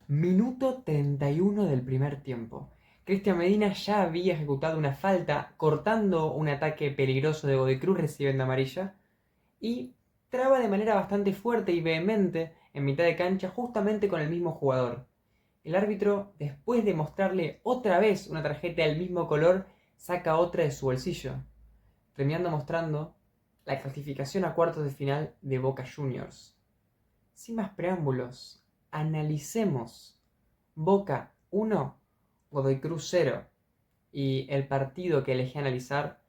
Minuto 31 del primer tiempo. Cristian Medina ya había ejecutado una falta, cortando un ataque peligroso de Godoy Cruz recibiendo amarilla, y traba de manera bastante fuerte y vehemente en mitad de cancha justamente con el mismo jugador. El árbitro, después de mostrarle otra vez una tarjeta del mismo color, saca otra de su bolsillo, terminando mostrando la clasificación a cuartos de final de Boca Juniors. Sin más preámbulos, analicemos Boca 1, Godoy Cruz 0 y el partido que elegí analizar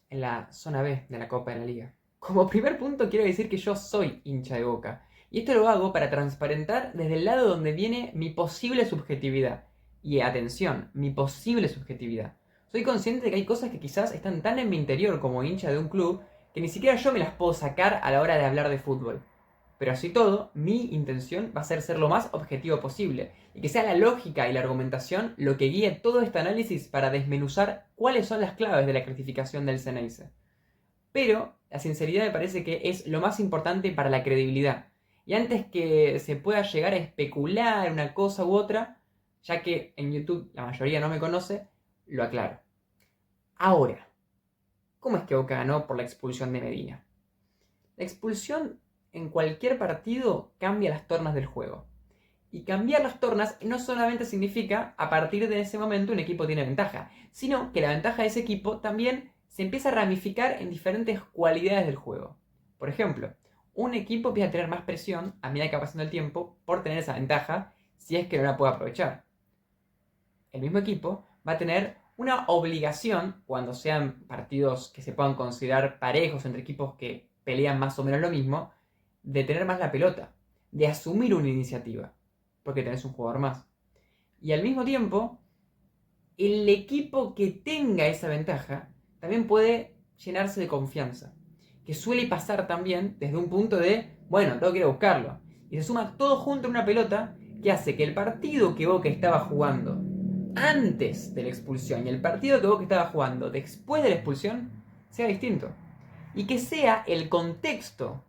en la zona B de la Copa de la Liga. Como primer punto quiero decir que yo soy hincha de Boca. Y esto lo hago para transparentar desde el lado donde viene mi posible subjetividad. Y atención, mi posible subjetividad. Soy consciente de que hay cosas que quizás están tan en mi interior como hincha de un club que ni siquiera yo me las puedo sacar a la hora de hablar de fútbol. Pero así todo, mi intención va a ser lo más objetivo posible y que sea la lógica y la argumentación lo que guíe todo este análisis para desmenuzar cuáles son las claves de la clasificación del Ceneice. Pero la sinceridad me parece que es lo más importante para la credibilidad. Y antes que se pueda llegar a especular una cosa u otra, ya que en YouTube la mayoría no me conoce, lo aclaro. Ahora, ¿cómo es que Boca ganó por la expulsión de Medina? La expulsión en cualquier partido cambia las tornas del juego. Y cambiar las tornas no solamente significa a partir de ese momento un equipo tiene ventaja, sino que la ventaja de ese equipo también se empieza a ramificar en diferentes cualidades del juego. Por ejemplo, un equipo empieza a tener más presión a medida que va pasando el tiempo por tener esa ventaja si es que no la puede aprovechar. El mismo equipo va a tener una obligación cuando sean partidos que se puedan considerar parejos entre equipos que pelean más o menos lo mismo, de tener más la pelota, de asumir una iniciativa, porque tenés un jugador más. Y al mismo tiempo, el equipo que tenga esa ventaja también puede llenarse de confianza, que suele pasar también desde un punto de, bueno, tengo que ir a buscarlo. Y se suma todo junto en una pelota que hace que el partido que Boca estaba jugando antes de la expulsión y el partido que Boca estaba jugando después de la expulsión sea distinto. Y que sea el contexto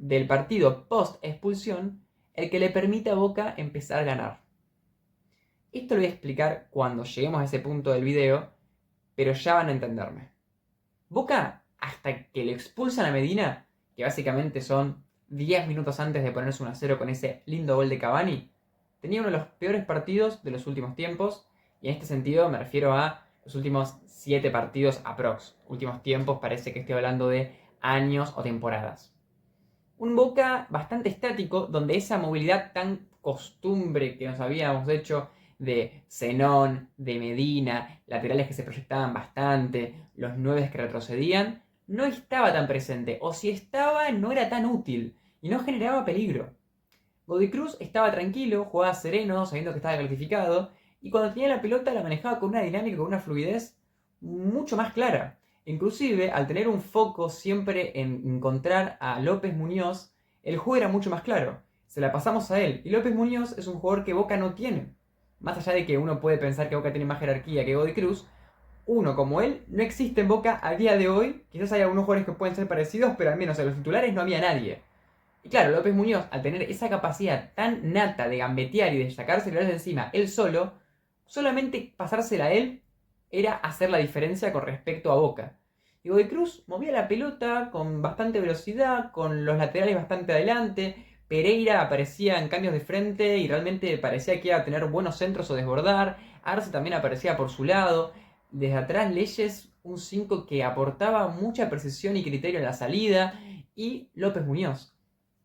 del partido post expulsión el que le permita a Boca empezar a ganar. Esto lo voy a explicar cuando lleguemos a ese punto del video, pero ya van a entenderme. Boca, hasta que le expulsan a Medina, que básicamente son 10 minutos antes de ponerse 1-0 con ese lindo gol de Cavani, tenía uno de los peores partidos de los últimos tiempos, y en este sentido me refiero a los últimos 7 partidos aprox. Últimos tiempos parece que estoy hablando de años o temporadas. Un Boca bastante estático, donde esa movilidad tan costumbre que nos habíamos hecho de Zenón, de Medina, laterales que se proyectaban bastante, los 9 que retrocedían, no estaba tan presente, o si estaba no era tan útil y no generaba peligro. Godoy Cruz estaba tranquilo, jugaba sereno, sabiendo que estaba clasificado, y cuando tenía la pelota la manejaba con una dinámica, con una fluidez mucho más clara. Inclusive, al tener un foco siempre en encontrar a López Muñoz, el juego era mucho más claro. Se la pasamos a él. Y López Muñoz es un jugador que Boca no tiene. Más allá de que uno puede pensar que Boca tiene más jerarquía que Godoy Cruz, uno como él no existe en Boca a día de hoy. Quizás hay algunos jugadores que pueden ser parecidos, pero al menos en los titulares no había nadie. Y claro, López Muñoz, al tener esa capacidad tan nata de gambetear y de sacarse de encima él solo, solamente pasársela a él era hacer la diferencia con respecto a Boca. Y Godoy Cruz movía la pelota con bastante velocidad, con los laterales bastante adelante. Pereira aparecía en cambios de frente y realmente parecía que iba a tener buenos centros o desbordar. Arce también aparecía por su lado. Desde atrás Leyes, un 5 que aportaba mucha precisión y criterio en la salida. Y López Muñoz,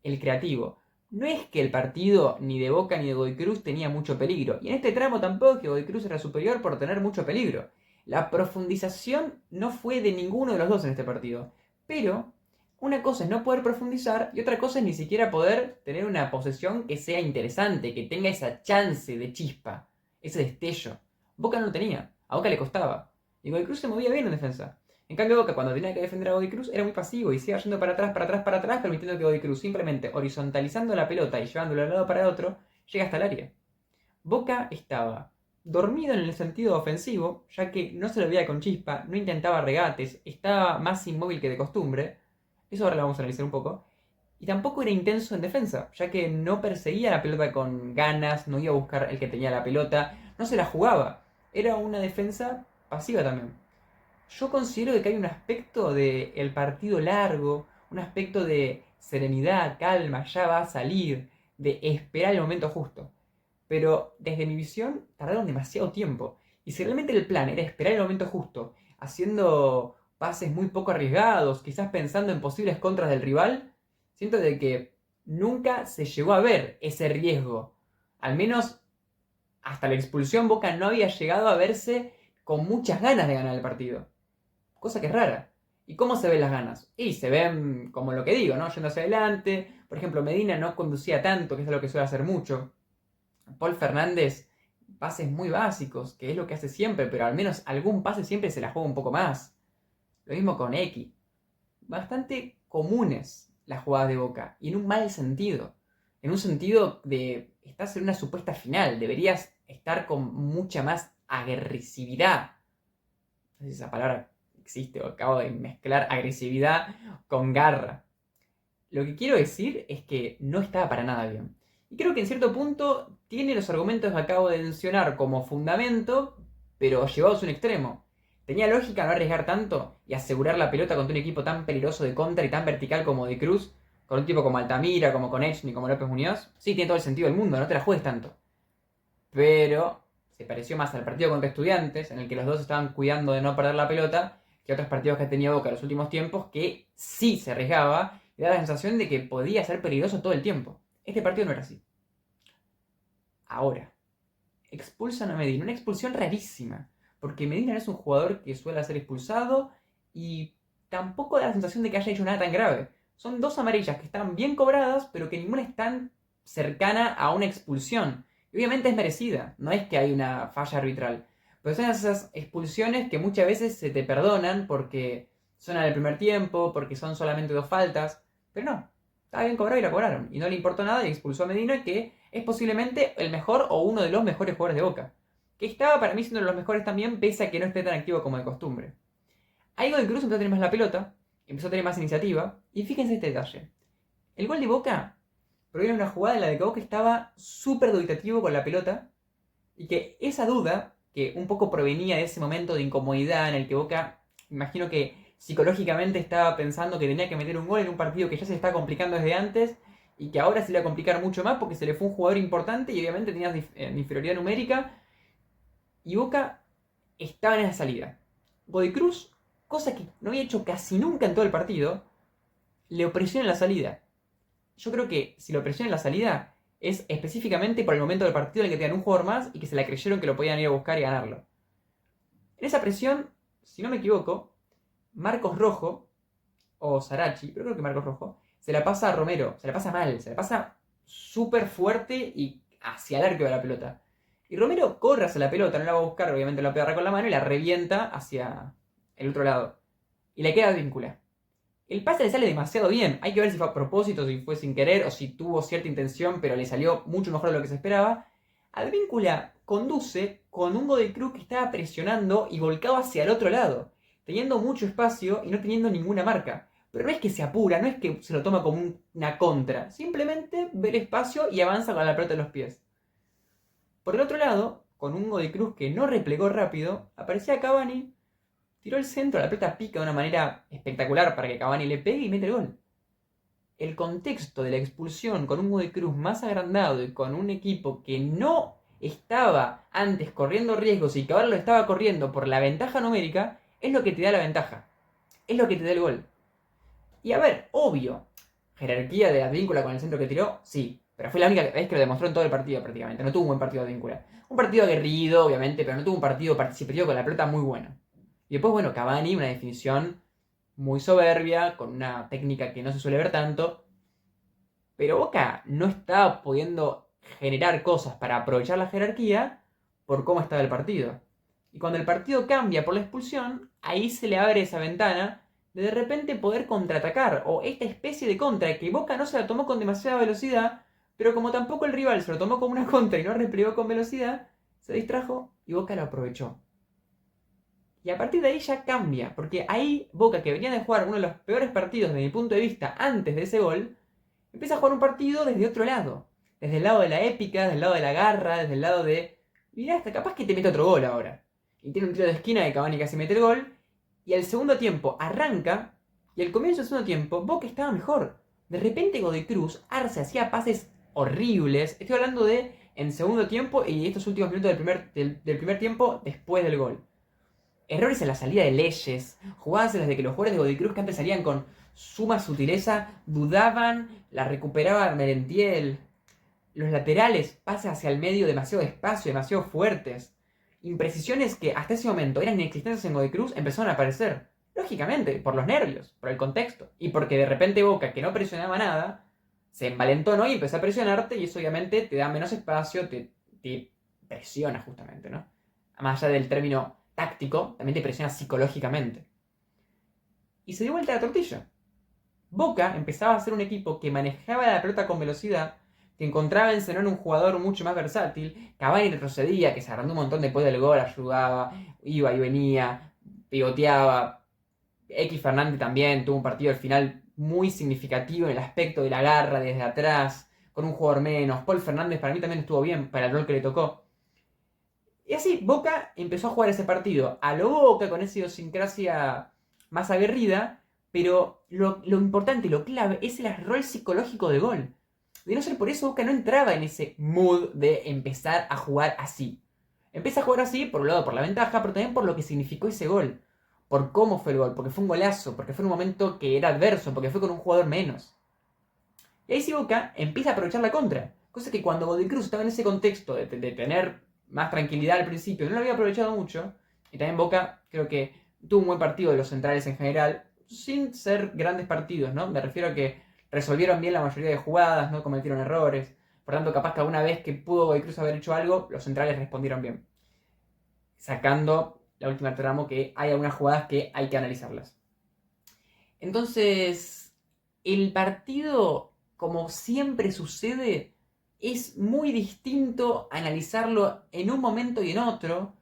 el creativo. No es que el partido ni de Boca ni de Godoy Cruz tenía mucho peligro. Y en este tramo tampoco que Godoy Cruz era superior por tener mucho peligro. La profundización no fue de ninguno de los dos en este partido. Pero una cosa es no poder profundizar y otra cosa es ni siquiera poder tener una posesión que sea interesante, que tenga esa chance de chispa, ese destello. Boca no lo tenía, a Boca le costaba. Y Godoy Cruz se movía bien en defensa. En cambio, Boca, cuando tenía que defender a Godoy Cruz, era muy pasivo y se iba yendo para atrás, para atrás, para atrás, permitiendo que Godoy Cruz, simplemente horizontalizando la pelota y llevándola de un lado para otro, llegue hasta el área. Boca estaba dormido en el sentido ofensivo, ya que no se lo veía con chispa, no intentaba regates, estaba más inmóvil que de costumbre. Eso ahora lo vamos a analizar un poco. Y tampoco era intenso en defensa, ya que no perseguía la pelota con ganas, no iba a buscar el que tenía la pelota, no se la jugaba. Era una defensa pasiva también. Yo considero que hay un aspecto del partido largo, un aspecto de serenidad, calma, ya va a salir, de esperar el momento justo. Pero desde mi visión tardaron demasiado tiempo. Y si realmente el plan era esperar el momento justo, haciendo pases muy poco arriesgados, quizás pensando en posibles contras del rival, siento de que nunca se llegó a ver ese riesgo. Al menos hasta la expulsión Boca no había llegado a verse con muchas ganas de ganar el partido. Cosa que es rara. ¿Y cómo se ven las ganas? Y se ven como lo que digo, ¿no? Yendo hacia adelante. Por ejemplo, Medina no conducía tanto, que es lo que suele hacer mucho. Paul Fernández, pases muy básicos, que es lo que hace siempre, pero al menos algún pase siempre se la juega un poco más. Lo mismo con X. Bastante comunes las jugadas de Boca, y en un mal sentido. En un sentido de, estás en una supuesta final, deberías estar con mucha más agresividad. No sé si esa palabra existe o acabo de mezclar agresividad con garra. Lo que quiero decir es que no estaba para nada bien. Y creo que en cierto punto tiene los argumentos que acabo de mencionar como fundamento, pero llevados a un extremo. ¿Tenía lógica no arriesgar tanto y asegurar la pelota contra un equipo tan peligroso de contra y tan vertical como de Cruz, con un tipo como Altamira, como Konechny, como López Muñoz? Sí, tiene todo el sentido del mundo, no te la juegues tanto. Pero se pareció más al partido contra Estudiantes, en el que los dos estaban cuidando de no perder la pelota, que otros partidos que ha tenido Boca en los últimos tiempos, que sí se arriesgaba y da la sensación de que podía ser peligroso todo el tiempo. Este partido no era así. Ahora, expulsan a Medina, una expulsión rarísima, porque Medina no es un jugador que suele ser expulsado y tampoco da la sensación de que haya hecho nada tan grave. Son dos amarillas que están bien cobradas, pero que ninguna es tan cercana a una expulsión. Y obviamente es merecida, no es que hay una falla arbitral. Pero son esas expulsiones que muchas veces se te perdonan porque son en el primer tiempo, porque son solamente dos faltas. Pero no, estaba bien cobrado y la cobraron. Y no le importó nada y expulsó a Medina, que es posiblemente el mejor o uno de los mejores jugadores de Boca. Que estaba para mí siendo uno de los mejores también, pese a que no esté tan activo como de costumbre. Ahí Godoy Cruz empezó a tener más la pelota, empezó a tener más iniciativa. Y fíjense este detalle. El gol de Boca proviene de una jugada en la de que Boca estaba súper dubitativo con la pelota. Y que esa duda, que un poco provenía de ese momento de incomodidad en el que Boca, imagino que psicológicamente estaba pensando que tenía que meter un gol en un partido que ya se estaba complicando desde antes y que ahora se le iba a complicar mucho más porque se le fue un jugador importante y obviamente tenía inferioridad numérica. Y Boca estaba en esa salida. Godoy Cruz, cosa que no había hecho casi nunca en todo el partido, le opresiona en la salida. Yo creo que si lo presiona en la salida es específicamente por el momento del partido en el que tenían un jugador más y que se la creyeron que lo podían ir a buscar y ganarlo. En esa presión, si no me equivoco, Marcos Rojo, o Sarachi, pero creo que Marcos Rojo, se la pasa a Romero, se la pasa mal, se la pasa súper fuerte y hacia el arco de la pelota. Y Romero corre hacia la pelota, no la va a buscar, obviamente la agarra con la mano y la revienta hacia el otro lado. Y le queda víncula. El pase le sale demasiado bien. Hay que ver si fue a propósito, si fue sin querer o si tuvo cierta intención, pero le salió mucho mejor de lo que se esperaba. Advíncula conduce con un Godoy Cruz que estaba presionando y volcado hacia el otro lado, teniendo mucho espacio y no teniendo ninguna marca. Pero no es que se apura, no es que se lo toma como una contra. Simplemente ve el espacio y avanza con la pelota en los pies. Por el otro lado, con un Godoy Cruz que no replegó rápido, aparecía Cavani, tiró el centro, la pelota pica de una manera espectacular para que Cavani le pegue y mete el gol. El contexto de la expulsión con un Godoy Cruz más agrandado y con un equipo que no estaba antes corriendo riesgos y que ahora lo estaba corriendo por la ventaja numérica, es lo que te da la ventaja. Es lo que te da el gol. Y a ver, obvio, jerarquía de Advíncula con el centro que tiró, sí. Pero fue la única vez que lo demostró en todo el partido prácticamente. No tuvo un buen partido de Advíncula. Un partido aguerrido, obviamente, pero no tuvo un partido participativo con la pelota muy bueno. Y después, bueno, Cavani, una definición muy soberbia, con una técnica que no se suele ver tanto. Pero Boca no estaba pudiendo generar cosas para aprovechar la jerarquía por cómo estaba el partido. Y cuando el partido cambia por la expulsión, ahí se le abre esa ventana de repente poder contraatacar, o esta especie de contra, que Boca no se la tomó con demasiada velocidad, pero como tampoco el rival se lo tomó como una contra y no replegó con velocidad, se distrajo y Boca lo aprovechó. Y a partir de ahí ya cambia, porque ahí Boca, que venía de jugar uno de los peores partidos desde mi punto de vista antes de ese gol, empieza a jugar un partido desde otro lado. Desde el lado de la épica, desde el lado de la garra, desde el lado de... Mirá, hasta capaz que te mete otro gol ahora. Y tiene un tiro de esquina de Cavani casi mete el gol. Y al segundo tiempo arranca. Y al comienzo del segundo tiempo, Boca estaba mejor. De repente Godoy Cruz, Arce hacía pases horribles. Estoy hablando de en segundo tiempo y estos últimos minutos del primer tiempo después del gol. Errores en la salida de Leyes, jugadas en las de que los jugadores de Godoy Cruz que antes salían con suma sutileza, dudaban, la recuperaba Merentiel. Los laterales, pases hacia el medio demasiado despacio, demasiado fuertes. Imprecisiones que hasta ese momento eran inexistentes en Godoy Cruz empezaron a aparecer. Lógicamente, por los nervios, por el contexto. Y porque de repente Boca, que no presionaba nada, se envalentonó y empezó a presionarte y eso obviamente te da menos espacio, te presiona justamente, ¿no? Más allá del término táctico, también te presiona psicológicamente. Y se dio vuelta la tortilla. Boca empezaba a ser un equipo que manejaba la pelota con velocidad, que encontraba en Zenón un jugador mucho más versátil. Cavani retrocedía, que se agrandó un montón después del gol, ayudaba, iba y venía, pivoteaba. X Fernández también tuvo un partido al final muy significativo en el aspecto de la garra desde atrás, con un jugador menos. Paul Fernández para mí también estuvo bien para el rol que le tocó. Y así, Boca empezó a jugar ese partido a lo Boca, con esa idiosincrasia más aguerrida, pero lo importante, lo clave, es el rol psicológico de gol. De no ser por eso, Boca no entraba en ese mood de empezar a jugar así. Empieza a jugar así, por un lado por la ventaja, pero también por lo que significó ese gol. Por cómo fue el gol, porque fue un golazo, porque fue un momento que era adverso, porque fue con un jugador menos. Y ahí sí Boca empieza a aprovechar la contra. Cosa que cuando Godoy Cruz estaba en ese contexto de tener más tranquilidad al principio, no lo había aprovechado mucho. Y también Boca creo que tuvo un buen partido de los centrales en general, sin ser grandes partidos, ¿no? Me refiero a que resolvieron bien la mayoría de jugadas, no cometieron errores. Por tanto, capaz que alguna vez que pudo Godoy Cruz haber hecho algo, los centrales respondieron bien. Sacando la última tramo que hay algunas jugadas que hay que analizarlas. Entonces, el partido, como siempre sucede, es muy distinto analizarlo en un momento y en otro.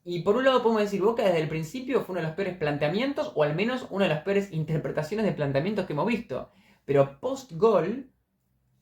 Y por un lado podemos decir, Boca desde el principio fue uno de los peores planteamientos, o al menos una de las peores interpretaciones de planteamientos que hemos visto. Pero post-gol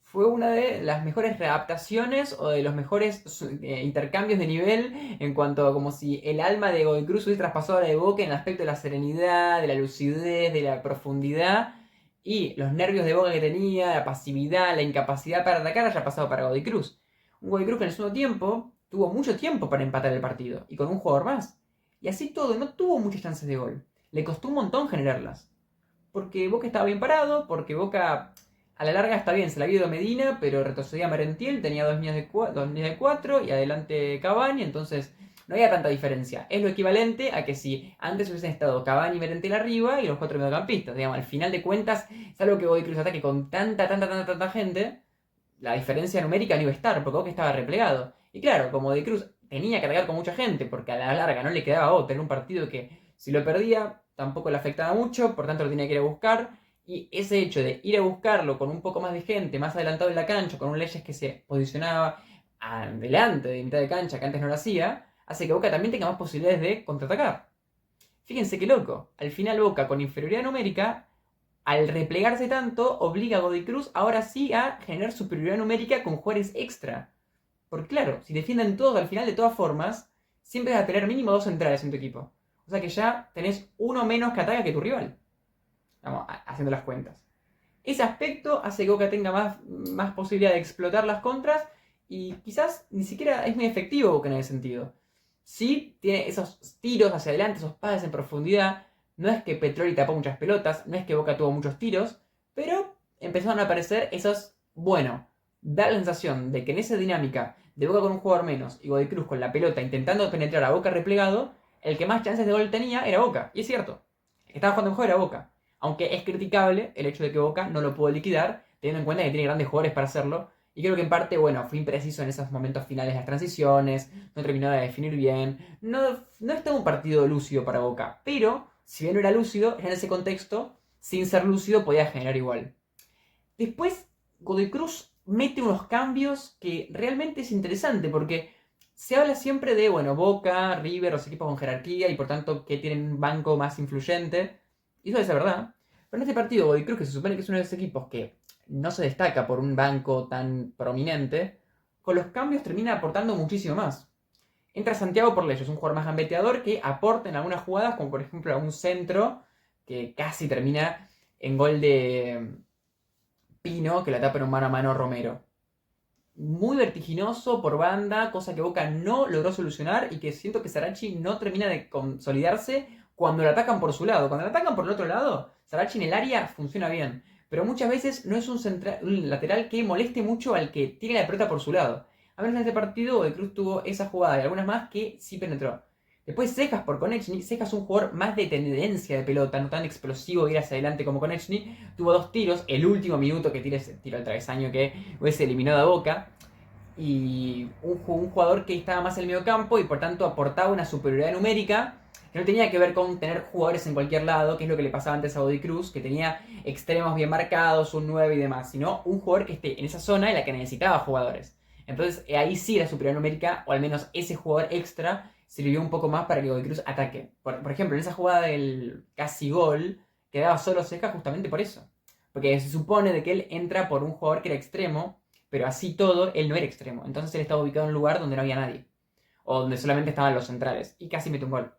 fue una de las mejores readaptaciones o de los mejores intercambios de nivel en cuanto a como si el alma de Godoy Cruz hubiese traspasado a la de Boca en el aspecto de la serenidad, de la lucidez, de la profundidad y los nervios de Boca que tenía, la pasividad, la incapacidad para atacar haya pasado para Godoy Cruz. Un Godoy Cruz que en el segundo tiempo tuvo mucho tiempo para empatar el partido y con un jugador más. Y así todo, no tuvo muchas chances de gol. Le costó un montón generarlas. Porque Boca estaba bien parado, porque Boca a la larga está bien, se la había ido Medina, pero retrocedía Merentiel, tenía dos líneas de 4 y adelante Cavani, entonces no había tanta diferencia. Es lo equivalente a que si antes hubiesen estado Cavani y Merentiel arriba y los 4 mediocampistas. Digamos, al final de cuentas, es algo que Godoy Cruz ataque con tanta gente, la diferencia numérica no iba a estar, porque Boca estaba replegado. Y claro, como Godoy Cruz tenía que atacar con mucha gente, porque a la larga no le quedaba otro, era un partido que si lo perdía tampoco le afectaba mucho, por tanto lo tenía que ir a buscar. Y ese hecho de ir a buscarlo con un poco más de gente, más adelantado en la cancha, con un Leyes que se posicionaba adelante de mitad de cancha, que antes no lo hacía, hace que Boca también tenga más posibilidades de contraatacar. Fíjense qué loco. Al final Boca, con inferioridad numérica, al replegarse tanto, obliga a Godoy Cruz ahora sí a generar superioridad numérica con jugadores extra. Porque claro, si defienden todos al final de todas formas, siempre vas a tener mínimo 2 centrales en tu equipo. O sea que ya tenés uno menos que ataca que tu rival. Vamos, haciendo las cuentas. Ese aspecto hace que Boca tenga más posibilidad de explotar las contras y quizás ni siquiera es muy efectivo Boca en ese sentido. Sí tiene esos tiros hacia adelante, esos pases en profundidad. No es que Petroli tapó muchas pelotas, no es que Boca tuvo muchos tiros, pero empezaron a aparecer esos, bueno, da la sensación de que en esa dinámica de Boca con un jugador menos y Godoy Cruz con la pelota intentando penetrar a Boca replegado, el que más chances de gol tenía era Boca. Y es cierto, el que estaba jugando mejor era Boca. Aunque es criticable el hecho de que Boca no lo pudo liquidar, teniendo en cuenta que tiene grandes jugadores para hacerlo. Y creo que en parte, bueno, fue impreciso en esos momentos finales de las transiciones, no terminó de definir bien. No estaba un partido lúcido para Boca, pero si bien no era lúcido, en ese contexto, sin ser lúcido, podía generar igual. Después, Godoy Cruz mete unos cambios que realmente es interesante, porque se habla siempre de, bueno, Boca, River, los equipos con jerarquía y por tanto que tienen un banco más influyente. Y eso es verdad. Pero en este partido, Godoy Cruz, que se supone que es uno de esos equipos que no se destaca por un banco tan prominente, con los cambios termina aportando muchísimo más. Entra Santiago por Leyes, un jugador más gambeteador que aporta en algunas jugadas, como por ejemplo a un centro que casi termina en gol de Pino, que la tapa en un mano a mano Romero. Muy vertiginoso por banda, cosa que Boca no logró solucionar y que siento que Sarachi no termina de consolidarse cuando lo atacan por su lado. Cuando lo atacan por el otro lado, Sarachi en el área funciona bien, pero muchas veces no es un lateral que moleste mucho al que tiene la pelota por su lado. A menos en este partido el Cruz tuvo esa jugada y algunas más que sí penetró. Después Cejas por Konechny. Cejas es un jugador más de tendencia de pelota, no tan explosivo ir hacia adelante como Konechny. Tuvo 2 tiros, el último minuto que tira ese tiro al travesaño que hubiese eliminado a Boca. Y un jugador que estaba más en el medio campo y por tanto aportaba una superioridad numérica que no tenía que ver con tener jugadores en cualquier lado, que es lo que le pasaba antes a Body Cruz, que tenía extremos bien marcados, un 9 y demás, sino un jugador que esté en esa zona en la que necesitaba jugadores. Entonces ahí sí la superioridad numérica, o al menos ese jugador extra, sirvió un poco más para que Godoy Cruz ataque. Por ejemplo, en esa jugada del casi gol, quedaba solo Ceja justamente por eso. Porque se supone de que él entra por un jugador que era extremo, pero así todo, él no era extremo. Entonces él estaba ubicado en un lugar donde no había nadie. O donde solamente estaban los centrales. Y casi mete un gol.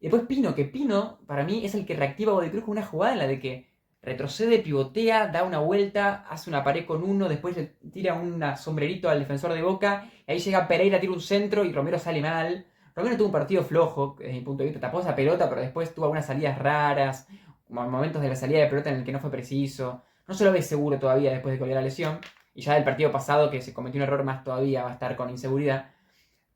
Y después Pino, que Pino, para mí, es el que reactiva a Godoy Cruz con una jugada en la de que retrocede, pivotea, da una vuelta, hace una pared con uno, después le tira un sombrerito al defensor de Boca, y ahí llega Pereira, tira un centro y Romero sale mal. Romero tuvo un partido flojo, desde mi punto de vista, tapó esa pelota, pero después tuvo algunas salidas raras, momentos de la salida de pelota en el que no fue preciso. No se lo ve seguro todavía después de que volvió la lesión. Y ya del partido pasado, que se cometió un error más todavía, va a estar con inseguridad.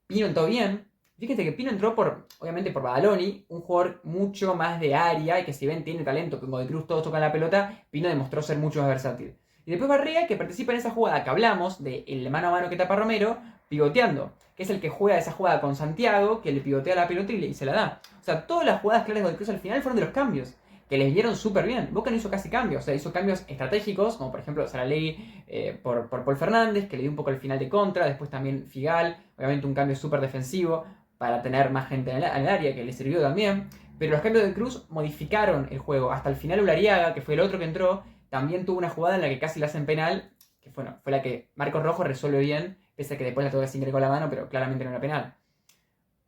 Pino entró bien. Fíjate que Pino entró obviamente por Badaloni, un jugador mucho más de área y que si bien tiene talento, que Godoy Cruz todos tocan la pelota, Pino demostró ser mucho más versátil. Y después Barrea, que participa en esa jugada que hablamos, de el mano a mano que tapa Romero, pivoteando, que es el que juega esa jugada con Santiago, que le pivotea la pelota y se la da. O sea, todas las jugadas claras de Godoy Cruz al final fueron de los cambios, que les vinieron súper bien. Boca no hizo casi cambios, o sea, hizo cambios estratégicos, como por ejemplo Saralegui por Paul Fernández, que le dio un poco el final de contra, después también Figal, obviamente un cambio súper defensivo, para tener más gente en el área, que le sirvió también. Pero los cambios de Cruz modificaron el juego. Hasta el final Ulariaga, que fue el otro que entró, también tuvo una jugada en la que casi le hacen penal, que fue la que Marcos Rojo resuelve bien, pese a que después la tuvo que sin con la mano, pero claramente no era penal.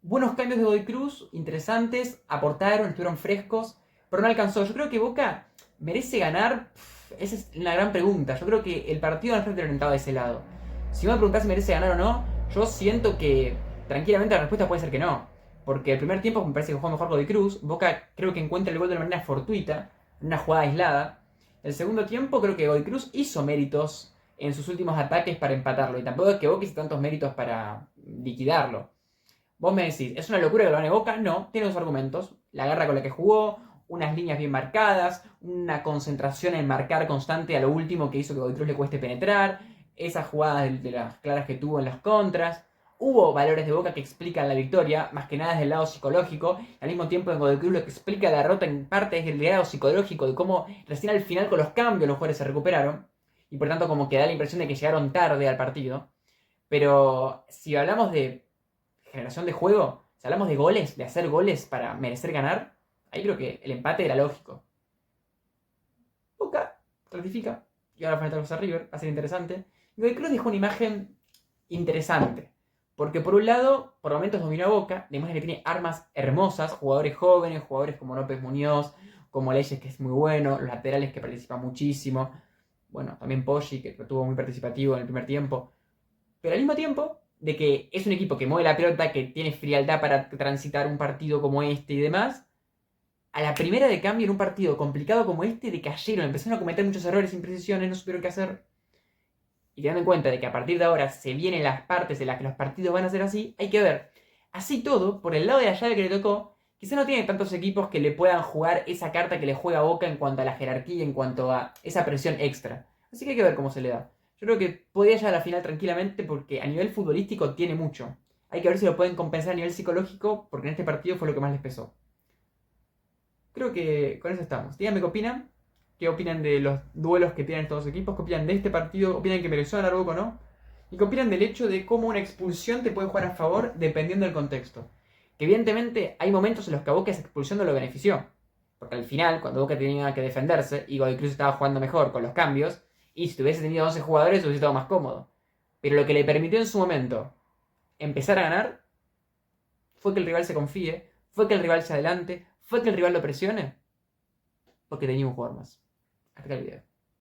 Buenos cambios de Godoy Cruz, interesantes, aportaron, estuvieron frescos, pero no alcanzó. Yo creo que Boca merece ganar. Esa es una gran pregunta. Yo creo que el partido no está orientado de ese lado. Si me preguntás si merece ganar o no, yo siento que tranquilamente la respuesta puede ser que no. Porque el primer tiempo me parece que jugó mejor Godoy Cruz. Boca creo que encuentra el gol de una manera fortuita, en una jugada aislada. El segundo tiempo creo que Godoy Cruz hizo méritos en sus últimos ataques para empatarlo. Y tampoco es que Boca hizo tantos méritos para liquidarlo. Vos me decís, ¿es una locura que lo gane Boca? No, tiene dos argumentos. La garra con la que jugó, unas líneas bien marcadas, una concentración en marcar constante a lo último que hizo que Godoy Cruz le cueste penetrar, esas jugadas de las claras que tuvo en las contras. Hubo valores de Boca que explican la victoria, más que nada desde el lado psicológico. Al mismo tiempo en Godoy Cruz lo que explica la derrota en parte es el lado psicológico, de cómo recién al final con los cambios los jugadores se recuperaron. Y por tanto como que da la impresión de que llegaron tarde al partido. Pero si hablamos de generación de juego, si hablamos de goles, de hacer goles para merecer ganar, ahí creo que el empate era lógico. Boca clasifica y ahora enfrentamos a River, va a ser interesante. Y Godoy Cruz dejó una imagen interesante, porque por un lado, por momentos dominó a Boca, demuestra que tiene armas hermosas, jugadores jóvenes, jugadores como López Muñoz, como Leyes, que es muy bueno, los laterales que participan muchísimo, bueno, también Poggi, que estuvo muy participativo en el primer tiempo, pero al mismo tiempo de que es un equipo que mueve la pelota, que tiene frialdad para transitar un partido como este y demás, a la primera de cambio en un partido complicado como este, decayeron, empezaron a cometer muchos errores, imprecisiones, no supieron qué hacer. Y teniendo en cuenta de que a partir de ahora se vienen las partes en las que los partidos van a ser así, hay que ver. Así todo, por el lado de la llave que le tocó, quizá no tiene tantos equipos que le puedan jugar esa carta que le juega Boca en cuanto a la jerarquía, en cuanto a esa presión extra. Así que hay que ver cómo se le da. Yo creo que podría llegar a la final tranquilamente porque a nivel futbolístico tiene mucho. Hay que ver si lo pueden compensar a nivel psicológico porque en este partido fue lo que más les pesó. Creo que con eso estamos. Díganme qué opinan. ¿Qué opinan de los duelos que tienen estos dos equipos? ¿Qué opinan de este partido? ¿Opinan que mereció ganar Boca o no? ¿Y qué opinan del hecho de cómo una expulsión te puede jugar a favor dependiendo del contexto? Que evidentemente hay momentos en los que a Boca esa expulsión no lo benefició. Porque al final, cuando Boca tenía que defenderse y Godoy Cruz estaba jugando mejor con los cambios, Y si tuviese tenido 11 jugadores hubiese estado más cómodo. Pero lo que le permitió en su momento empezar a ganar fue que el rival se confíe, fue que el rival se adelante, fue que el rival lo presione, porque tenía un jugador más. Hasta acá el video.